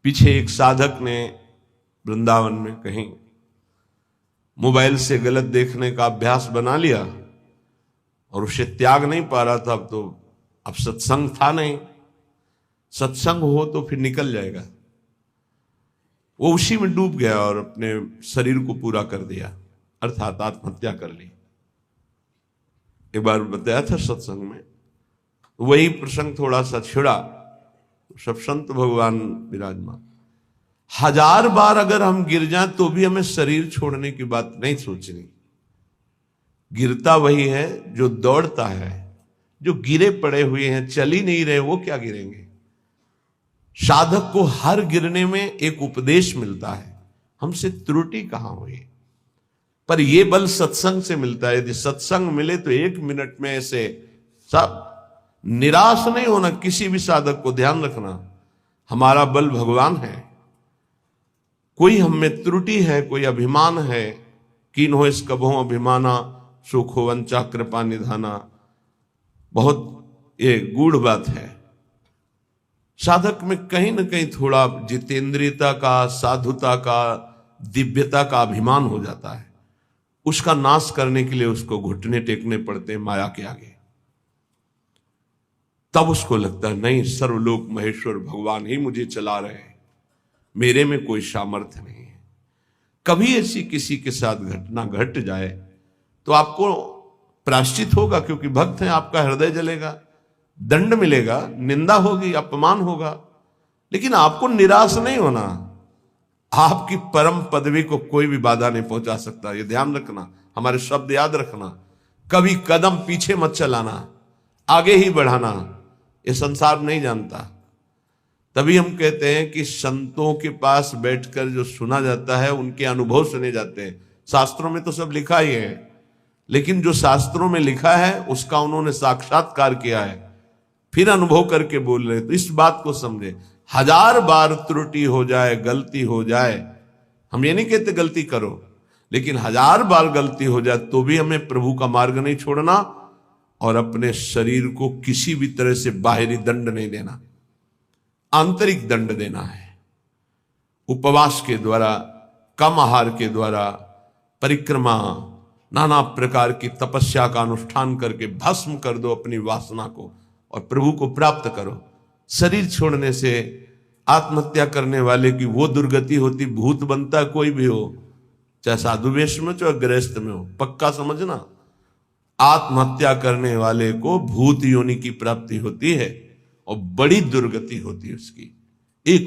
पीछे एक साधक ने वृंदावन में कहीं मोबाइल से गलत देखने का अभ्यास बना लिया और उसे त्याग नहीं पा रहा था। अब सत्संग था नहीं, सत्संग हो तो फिर निकल जाएगा। वो उसी में डूब गया और अपने शरीर को पूरा कर दिया, अर्थात आत्महत्या कर ली। एक बार बताया था सत्संग में, वही प्रसंग थोड़ा सा छिड़ा। सब संत भगवान विराजमान। 1000 बार अगर हम गिर जाएं तो भी हमें शरीर छोड़ने की बात नहीं सोचनी। गिरता वही है जो दौड़ता है। जो गिरे पड़े हुए हैं, चल ही नहीं रहे, वो क्या गिरेंगे। साधक को हर गिरने में एक उपदेश मिलता है, हमसे त्रुटि कहां हुई। पर यह बल सत्संग से मिलता है। यदि सत्संग मिले तो 1 मिनट में ऐसे सब। निराश नहीं होना किसी भी साधक को। ध्यान रखना, हमारा बल भगवान है। कोई हम में त्रुटि है, कोई अभिमान है, कीन हो इस कभों अभिमाना, सुख हो वंचा कृपा निधाना। बहुत ये गूढ़ बात है। साधक में कहीं ना कहीं थोड़ा जितेंद्रियता का, साधुता का, दिव्यता का अभिमान हो जाता है। उसका नाश करने के लिए उसको घुटने टेकने पड़ते हैं माया के आगे। तब उसको लगता है नहीं, सर्वलोक महेश्वर भगवान ही मुझे चला रहे हैं, मेरे में कोई सामर्थ्य नहीं है। कभी ऐसी किसी के साथ घटना घट जाए तो आपको प्रायश्चित होगा, क्योंकि भक्त हैं, आपका हृदय जलेगा, दंड मिलेगा, निंदा होगी, अपमान होगा। लेकिन आपको निराश नहीं होना। आपकी परम पदवी को कोई भी बाधा नहीं पहुंचा सकता। ये ध्यान रखना, हमारे शब्द याद रखना। कभी कदम पीछे मत चलाना, आगे ही बढ़ाना। ये संसार नहीं जानता। तभी हम कहते हैं कि संतों के पास बैठकर जो सुना जाता है उनके अनुभव सुने जाते हैं। शास्त्रों में तो सब लिखा ही है, लेकिन जो शास्त्रों में लिखा है उसका उन्होंने साक्षात्कार किया है, फिर अनुभव करके बोल रहे। तो इस बात को समझे। 1000 बार त्रुटि हो जाए, गलती हो जाए, हम ये नहीं कहते गलती करो, लेकिन 1000 बार गलती हो जाए तो भी हमें प्रभु का मार्ग नहीं छोड़ना और अपने शरीर को किसी भी तरह से बाहरी दंड नहीं देना, आंतरिक दंड देना है। उपवास के द्वारा, कम आहार के द्वारा, परिक्रमा, नाना प्रकार की तपस्या का अनुष्ठान करके भस्म कर दो अपनी वासना को और प्रभु को प्राप्त करो। शरीर छोड़ने से आत्महत्या करने वाले की वो दुर्गति होती, भूत बनता कोई भी हो, चाहे साधु वेश में चाहे गृहस्थ में हो। पक्का समझना, आत्महत्या करने वाले को भूत योनि की प्राप्ति होती है और बड़ी दुर्गति होती है उसकी। एक